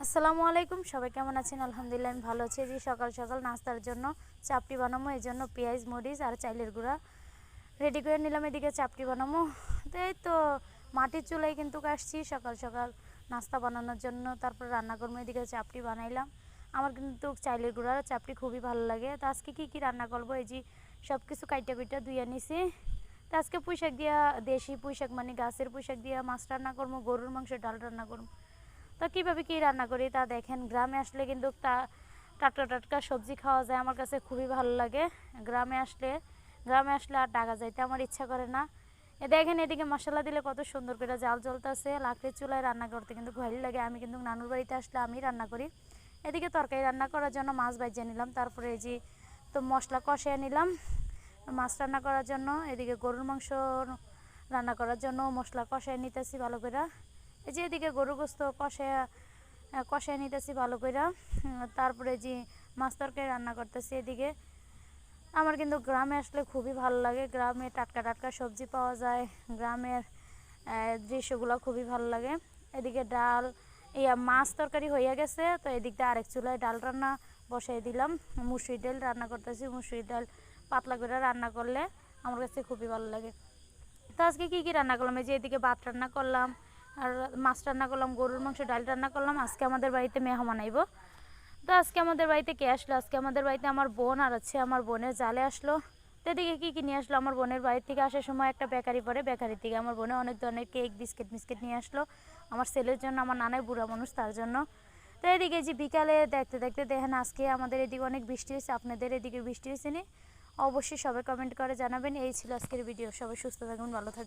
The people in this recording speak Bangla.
আসসালামু আলাইকুম, সবাই কেমন আছেন? আলহামদুলিল্লাহ আমি ভালো আছি। যে সকাল সকাল নাস্তার জন্য চাপটি বানাবো, এই জন্য পেঁয়াজ মরিচ আর চাইলের গুঁড়া রেডি করে নিলাম। এদিকে চাপটি বানাবো, তো এই তো মাটির চুলায় কিন্তু আসছি সকাল সকাল নাস্তা বানানোর জন্য। তারপর রান্না করবো, এদিকে চাপটি বানাইলাম। আমার কিন্তু চাইলের গুঁড়ার চাপটি খুবই ভালো লাগে। তো আজকে কী রান্না করবো, এই যে সব কিছু কাইটা কুইটা ধুয়ে নিছি। তো আজকে পুঁইশাক দিয়া, দেশি পুঁইশাক মানে গাছের পুঁইশাক দিয়া মাছ রান্না করবো, গরুর মাংস ডাল রান্না করবো। তো কীভাবে কী রান্না করি তা দেখেন। গ্রামে আসলে কিন্তু টাটকা টাটকা সবজি খাওয়া যায়, আমার কাছে খুবই ভালো লাগে। গ্রামে আসলে আর ঢাকা যাইতে আমার ইচ্ছা করে না। দেখেন এদিকে মশলা দিলে কত সুন্দর করে জাল জ্বলতেছে। লাকড়ির চুলায় রান্না করতে কিন্তু ভালো লাগে। আমি কিন্তু নানুর বাড়িতে আসলে আমি রান্না করি। এদিকে তরকারি রান্না করার জন্য মাছ ভাজিয়ে নিলাম, তারপরে এই যে তো মশলা কষিয়ে নিলাম মাছ রান্না করার জন্য। এদিকে গরুর মাংস রান্না করার জন্য মশলা কষিয়ে নিতেছি ভালো করে। এই যে এদিকে গরু গোস্ত কষায় নিতেছি ভালো করে। তারপরে যে মাছ তরকারি রান্না করতেছি। এদিকে আমার কিন্তু গ্রামে আসলে খুবই ভালো লাগে। গ্রামে টাটকা টাটকা সবজি পাওয়া যায়, গ্রামের দৃশ্যগুলো খুবই ভালো লাগে। এদিকে ডাল মাছ তরকারি হয়ে গেছে, তো এদিক দিয়ে আরেক চুলায় ডাল রান্না বসাই দিলাম। মুসুরি ডাল রান্না করতেছি। মুসুরি ডাল পাতলা করে রান্না করলে আমার কাছে খুবই ভালো লাগে। তো আজকে কী রান্না করলাম, এই যে এদিকে ভাত রান্না করলাম আর মাছ রান্না করলাম, গরুর মাংস ডাল রান্না করলাম। আজকে আমাদের বাড়িতে মেহমান আইব। তো আজকে আমাদের বাড়িতে কে আসলো, আজকে আমাদের বাড়িতে আমার বোন আর আছে আমার বোনের জালে আসলো। তো এদিকে কী নিয়ে আসলো, আমার বোনের বাড়ির থেকে আসার সময় একটা বেকারি পড়ে, বেকারি থেকে আমার বোনে অনেক ধরনের কেক বিস্কিট নিয়ে আসলো আমার ছেলের জন্য, আমার নানাই বুড়া মানুষ তার জন্য। তো এদিকে যে বিকালে দেখতে দেখতে দেখেন আজকে আমাদের এদিকে অনেক বৃষ্টি হয়েছে। আপনাদের এদিকে বৃষ্টি হয়েছে নি? অবশ্যই সবাই কমেন্ট করে জানাবেন। এই ছিল আজকের ভিডিও। সবাই সুস্থ থাকবেন, ভালো থাকবেন।